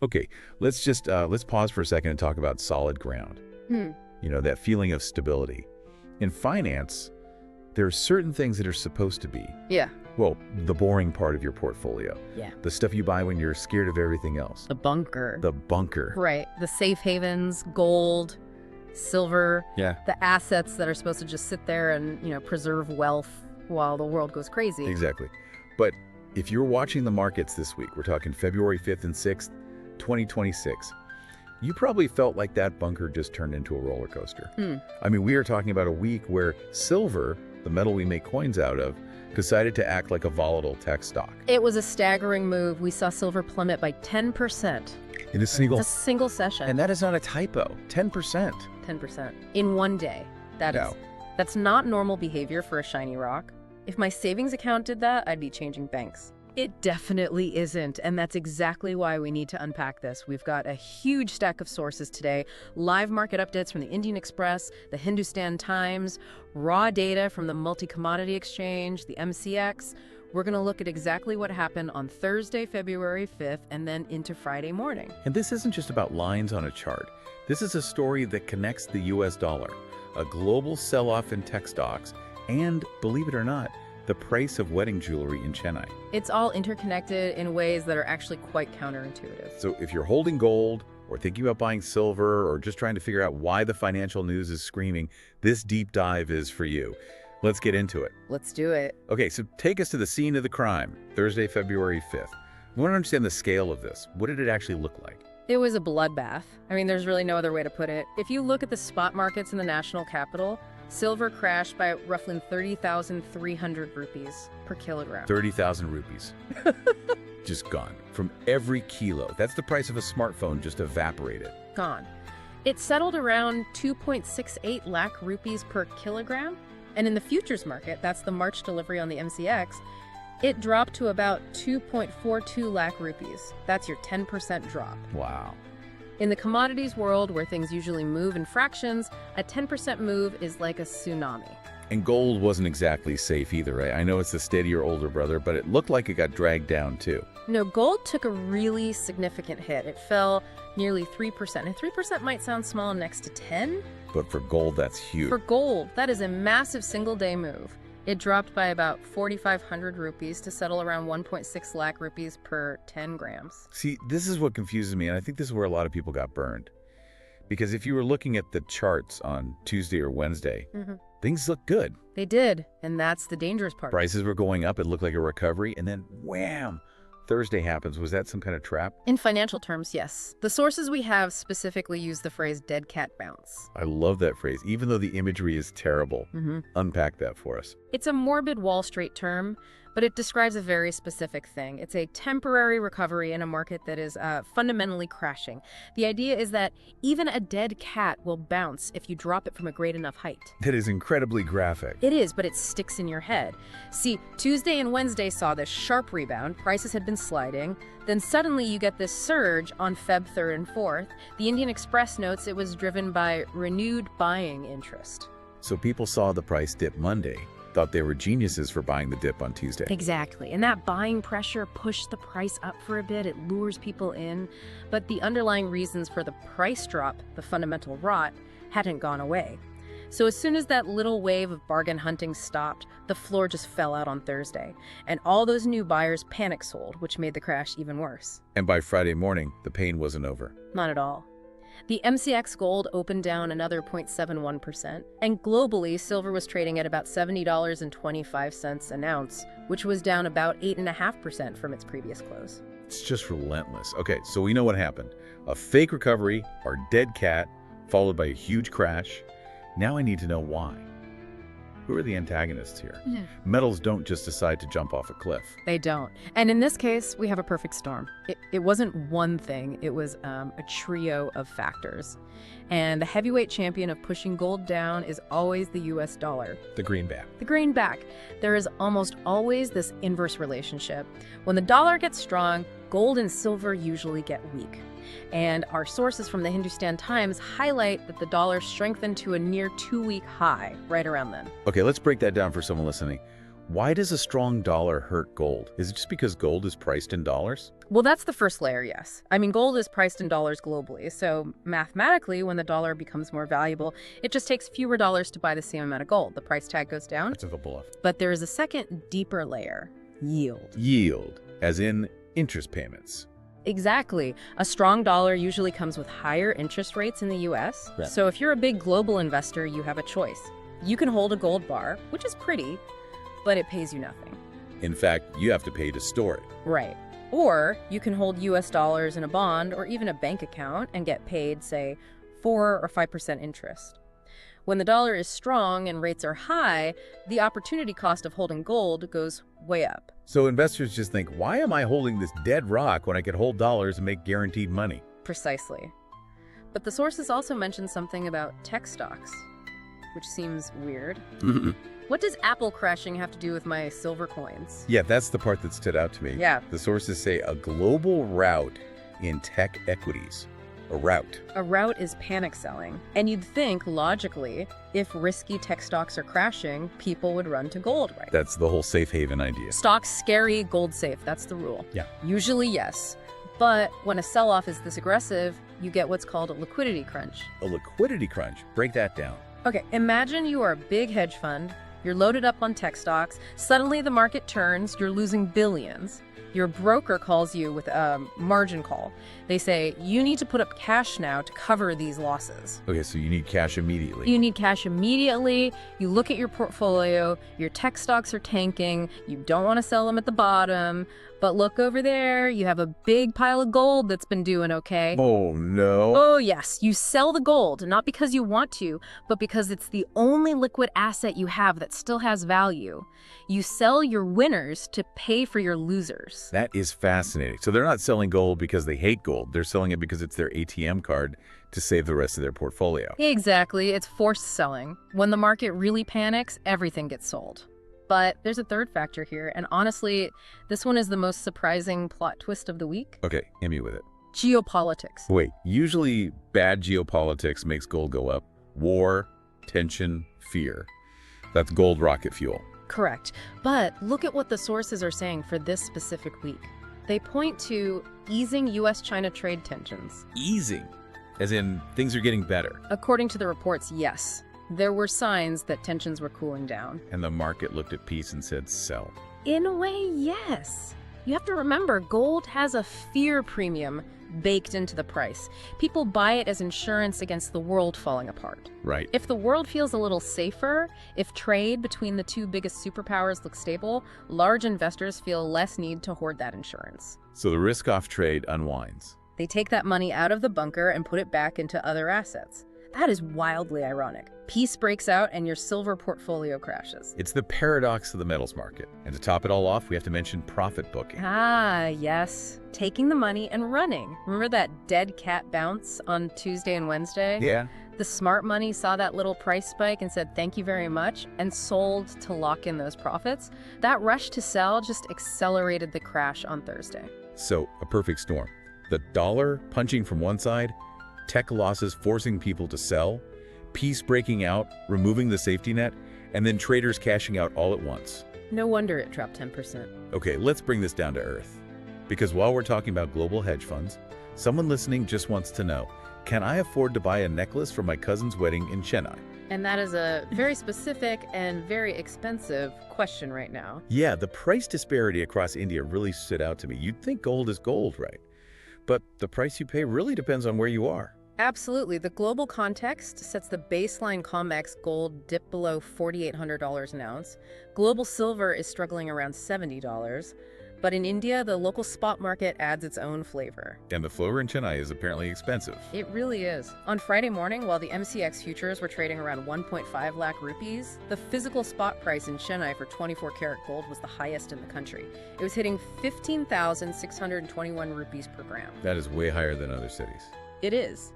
Okay, let's pause for a second and talk about solid ground. You know, that feeling of stability. In finance, there are certain things that are supposed to be. Yeah. Well, the boring part of your portfolio. Yeah. The stuff you buy when you're scared of everything else. The bunker. The bunker. Right. The safe havens, gold, silver. Yeah. The assets that are supposed to just sit there and, preserve wealth while the world goes crazy. Exactly. But if you're watching the markets this week, we're talking February 5th and 6th, 2026, you probably felt like that bunker just turned into a roller coaster. I mean, we are talking about a week where silver, the metal we make coins out of, decided to act like a volatile tech stock. It was a staggering move. We saw silver plummet by 10%. In a single session. And that is not a typo. 10%. 10% in one day. That's not normal behavior for a shiny rock. If my savings account did that, I'd be changing banks. It definitely isn't, and that's exactly why we need to unpack this. We've got a huge stack of sources today, live market updates from the Indian Express, the Hindustan Times, raw data from the Multi-Commodity Exchange, the MCX. We're going to look at exactly what happened on Thursday, February 5th, and then into Friday morning. And this isn't just about lines on a chart. This is a story that connects the US dollar, a global sell-off in tech stocks, and, believe it or not, the price of wedding jewelry in Chennai. It's all interconnected in ways that are actually quite counterintuitive. So if you're holding gold, or thinking about buying silver, or just trying to figure out why the financial news is screaming, this deep dive is for you. Let's get into it. Let's do it. Okay, so take us to the scene of the crime, Thursday, February 5th. I want to understand the scale of this. What did it actually look like? It was a bloodbath. I mean, there's really no other way to put it. If you look at the spot markets in the national capital, silver crashed by roughly 30,300 rupees per kilogram. 30,000 rupees. Just gone. From every kilo. That's the price of a smartphone just evaporated. Gone. It settled around 2.68 lakh rupees per kilogram. And in the futures market, that's the March delivery on the MCX, it dropped to about 2.42 lakh rupees. That's your 10% drop. Wow. In the commodities world, where things usually move in fractions, a 10% move is like a tsunami. And gold wasn't exactly safe either, right? I know it's the steadier older brother, but it looked like it got dragged down too. No, gold took a really significant hit. It fell nearly 3%. And 3% might sound small next to 10. But for gold, that's huge. For gold, that is a massive single-day move. It dropped by about 4,500 rupees to settle around 1.6 lakh rupees per 10 grams. See, this is what confuses me, and I think this is where a lot of people got burned. Because if you were looking at the charts on Tuesday or Wednesday, things looked good. They did, and that's the dangerous part. Prices were going up, it looked like a recovery, and then wham! Thursday happens. Was that some kind of trap? In financial terms, yes. The sources we have specifically use the phrase dead cat bounce. I love that phrase, even though the imagery is terrible. Unpack that for us. It's a morbid Wall Street term, but it describes a very specific thing. It's a temporary recovery in a market that is fundamentally crashing. The idea is that even a dead cat will bounce if you drop it from a great enough height. That is incredibly graphic. It is, but it sticks in your head. See, Tuesday and Wednesday saw this sharp rebound. Prices had been sliding. Then suddenly you get this surge on Feb 3rd and 4th. The Indian Express notes it was driven by renewed buying interest. So people saw the price dip Monday, thought they were geniuses for buying the dip on Tuesday. Exactly. And that buying pressure pushed the price up for a bit. It lures people in. But the underlying reasons for the price drop, the fundamental rot, hadn't gone away. So as soon as that little wave of bargain hunting stopped, the floor just fell out on Thursday. And all those new buyers panic sold, which made the crash even worse. And by Friday morning, the pain wasn't over. Not at all. The MCX gold opened down another 0.71%, and globally, silver was trading at about $70.25 an ounce, which was down about 8.5% from its previous close. It's just relentless. Okay, so we know what happened. A fake recovery, our dead cat, followed by a huge crash. Now I need to know why. Who are the antagonists here? Metals don't just decide to jump off a cliff. They don't. And in this case, we have a perfect storm. It wasn't one thing. It was a trio of factors. And the heavyweight champion of pushing gold down is always the US dollar. The greenback. The greenback. There is almost always this inverse relationship. When the dollar gets strong, gold and silver usually get weak. And our sources from the Hindustan Times highlight that the dollar strengthened to a near 2-week high right around then. Okay, let's break that down for someone listening. Why does a strong dollar hurt gold? Is it just because gold is priced in dollars? Well, that's the first layer, yes. I mean, gold is priced in dollars globally, so mathematically, when the dollar becomes more valuable, it just takes fewer dollars to buy the same amount of gold. The price tag goes down. That's a bluff. But there is a second, deeper layer, yield. Yield, as in interest payments. Exactly. A strong dollar usually comes with higher interest rates in the US. Right. So if you're a big global investor, you have a choice. You can hold a gold bar, which is pretty, but it pays you nothing. In fact, you have to pay to store it. Right. Or you can hold US dollars in a bond or even a bank account and get paid, say, 4 or 5% interest. When the dollar is strong and rates are high, the opportunity cost of holding gold goes way up. So investors just think, why am I holding this dead rock when I could hold dollars and make guaranteed money? Precisely. But the sources also mention something about tech stocks, which seems weird. What does Apple crashing have to do with my silver coins? Yeah, that's the part that stood out to me. Yeah. The sources say a global rout in tech equities. A rout. A rout is panic selling. And you'd think, logically, if risky tech stocks are crashing, people would run to gold, right? That's the whole safe haven idea. Stocks scary, gold safe. That's the rule. Yeah. Usually, yes. But when a sell-off is this aggressive, you get what's called a liquidity crunch. A liquidity crunch. Break that down. Okay, imagine you are a big hedge fund. You're loaded up on tech stocks. Suddenly the market turns. You're losing billions. Your broker calls you with a margin call. They say, you need to put up cash now to cover these losses. Okay, so you need cash immediately. You need cash immediately. You look at your portfolio. Your tech stocks are tanking. You don't want to sell them at the bottom. But look over there. You have a big pile of gold that's been doing okay. Oh, no. Oh, yes. You sell the gold, not because you want to, but because it's the only liquid asset you have that still has value. You sell your winners to pay for your losers. That is fascinating. So they're not selling gold because they hate gold. They're selling it because it's their ATM card to save the rest of their portfolio. Exactly. It's forced selling. When the market really panics, everything gets sold. But there's a third factor here, and honestly, this one is the most surprising plot twist of the week. Okay, hit me with it. Geopolitics. Wait, usually bad geopolitics makes gold go up. War, tension, fear. That's gold rocket fuel. Correct. But look at what the sources are saying for this specific week. They point to easing US-China trade tensions. Easing, as in things are getting better. According to the reports, yes. There were signs that tensions were cooling down. And the market looked at peace and said, sell. In a way, yes. You have to remember, gold has a fear premium baked into the price. People buy it as insurance against the world falling apart. Right. If the world feels a little safer, if trade between the two biggest superpowers looks stable, large investors feel less need to hoard that insurance. So the risk-off trade unwinds. They take that money out of the bunker and put it back into other assets. That is wildly ironic. Peace breaks out and your silver portfolio crashes. It's the paradox of the metals market. And to top it all off, we have to mention profit booking. Ah, yes. Taking the money and running. Remember that dead cat bounce on Tuesday and Wednesday? Yeah. The smart money saw that little price spike and said thank you very much and sold to lock in those profits. That rush to sell just accelerated the crash on Thursday. So, a perfect storm. The dollar punching from one side, tech losses forcing people to sell, peace breaking out, removing the safety net, and then traders cashing out all at once. No wonder it dropped 10%. Okay, let's bring this down to earth. Because while we're talking about global hedge funds, someone listening just wants to know, can I afford to buy a necklace for my cousin's wedding in Chennai? And that is a very specific and very expensive question right now. Yeah, the price disparity across India really stood out to me. You'd think gold is gold, right? But the price you pay really depends on where you are. Absolutely. The global context sets the baseline COMEX gold dip below $4,800 an ounce. Global silver is struggling around $70. But in India, the local spot market adds its own flavor. And the floor in Chennai is apparently expensive. It really is. On Friday morning, while the MCX futures were trading around 1.5 lakh rupees, the physical spot price in Chennai for 24-karat gold was the highest in the country. It was hitting 15,621 rupees per gram. That is way higher than other cities. It is.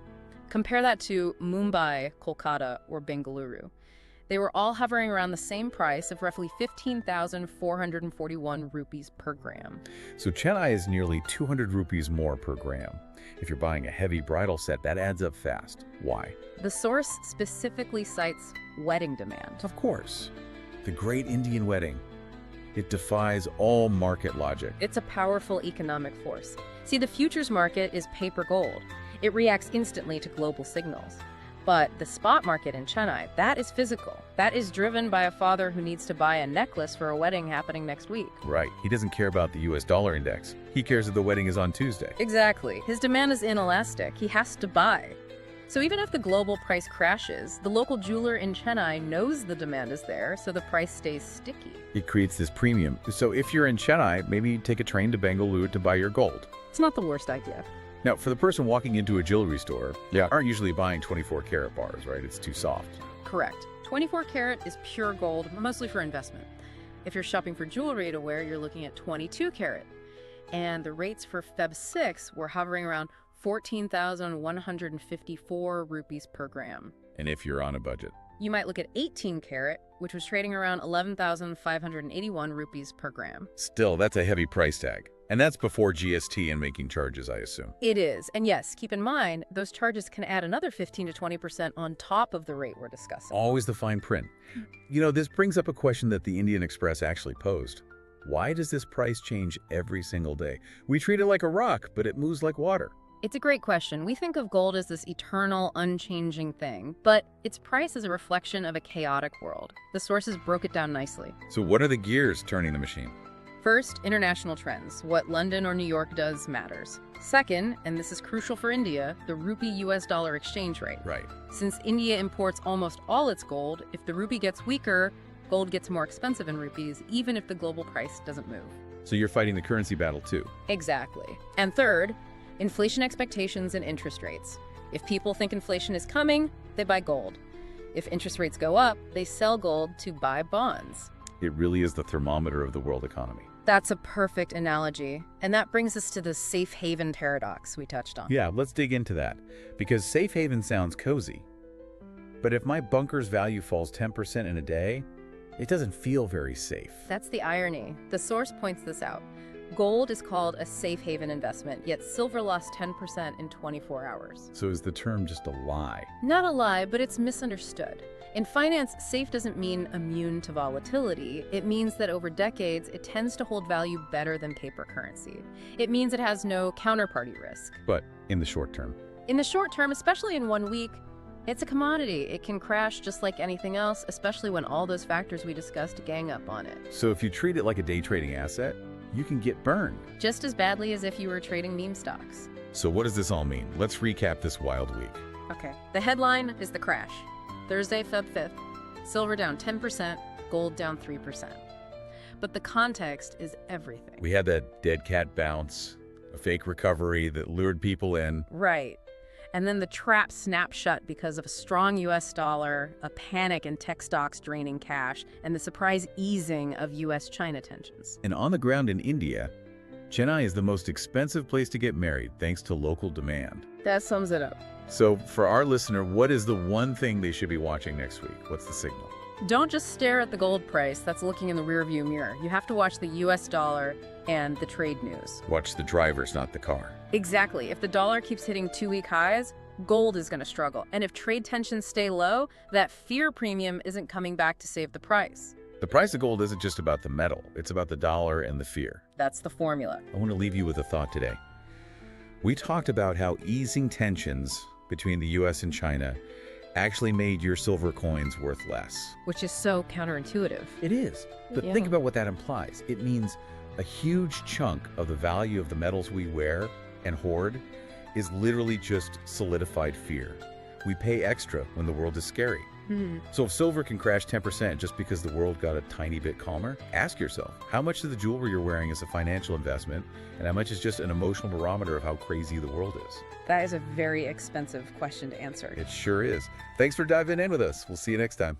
Compare that to Mumbai, Kolkata, or Bengaluru. They were all hovering around the same price of roughly 15,441 rupees per gram. So Chennai is nearly 200 rupees more per gram. If you're buying a heavy bridal set, that adds up fast. Why? The source specifically cites wedding demand. Of course. The great Indian wedding. It defies all market logic. It's a powerful economic force. See, the futures market is paper gold. It reacts instantly to global signals. But the spot market in Chennai, that is physical. That is driven by a father who needs to buy a necklace for a wedding happening next week. Right. He doesn't care about the US dollar index. He cares that the wedding is on Tuesday. Exactly. His demand is inelastic. He has to buy. So even if the global price crashes, the local jeweler in Chennai knows the demand is there, so the price stays sticky. It creates this premium. So if you're in Chennai, maybe take a train to Bengaluru to buy your gold. It's not the worst idea. Now, for the person walking into a jewelry store, aren't usually buying 24-karat bars, right? It's too soft. Correct. 24-karat is pure gold, mostly for investment. If you're shopping for jewelry to wear, you're looking at 22-karat. And the rates for Feb 6 were hovering around 14,154 rupees per gram. And if you're on a budget? You might look at 18-karat, which was trading around 11,581 rupees per gram. Still, that's a heavy price tag. And that's before GST and making charges, I assume. It is. And yes, keep in mind, those charges can add another 15 to 20% on top of the rate we're discussing. Always the fine print. You know, this brings up a question that the Indian Express actually posed. Why does this price change every single day? We treat it like a rock, but it moves like water. It's a great question. We think of gold as this eternal, unchanging thing, but its price is a reflection of a chaotic world. The sources broke it down nicely. So what are the gears turning the machine? First, international trends. What London or New York does matters. Second, and this is crucial for India, the rupee-US dollar exchange rate. Right. Since India imports almost all its gold, if the rupee gets weaker, gold gets more expensive in rupees, even if the global price doesn't move. So you're fighting the currency battle too. Exactly. And third, inflation expectations and interest rates. If people think inflation is coming, they buy gold. If interest rates go up, they sell gold to buy bonds. It really is the thermometer of the world economy. That's a perfect analogy. And that brings us to the safe haven paradox we touched on. Yeah, let's dig into that. Because safe haven sounds cozy. But if my bunker's value falls 10% in a day, it doesn't feel very safe. That's the irony. The source points this out. Gold is called a safe haven investment, yet silver lost 10% in 24 hours. So is the term just a lie? Not a lie, but it's misunderstood. In finance, safe doesn't mean immune to volatility. It means that over decades, it tends to hold value better than paper currency. It means it has no counterparty risk. But in the short term? In the short term, especially in 1 week, it's a commodity. It can crash just like anything else, especially when all those factors we discussed gang up on it. So if you treat it like a day trading asset, you can get burned. Just as badly as if you were trading meme stocks. So what does this all mean? Let's recap this wild week. Okay, the headline is the crash. Thursday, Feb 5th, silver down 10%, gold down 3%. But the context is everything. We had that dead cat bounce, a fake recovery that lured people in. Right. And then the trap snapped shut because of a strong US dollar, a panic in tech stocks draining cash, and the surprise easing of US-China tensions. And on the ground in India, Chennai is the most expensive place to get married thanks to local demand. That sums it up. So for our listener, what is the one thing they should be watching next week? What's the signal? Don't just stare at the gold price that's looking in the rearview mirror. You have to watch the US dollar and the trade news. Watch the drivers, not the car. Exactly. If the dollar keeps hitting 2-week highs, gold is going to struggle. And if trade tensions stay low, that fear premium isn't coming back to save the price. The price of gold isn't just about the metal. It's about the dollar and the fear. That's the formula. I want to leave you with a thought today. We talked about how easing tensions between the US and China actually made your silver coins worth less. Which is so counterintuitive. It is. But Yeah. think about what that implies. It means a huge chunk of the value of the metals we wear and hoard is literally just solidified fear. We pay extra when the world is scary. So if silver can crash 10% just because the world got a tiny bit calmer, ask yourself, how much of the jewelry you're wearing is a financial investment and how much is just an emotional barometer of how crazy the world is? That is a very expensive question to answer. It sure is. Thanks for diving in with us. We'll see you next time.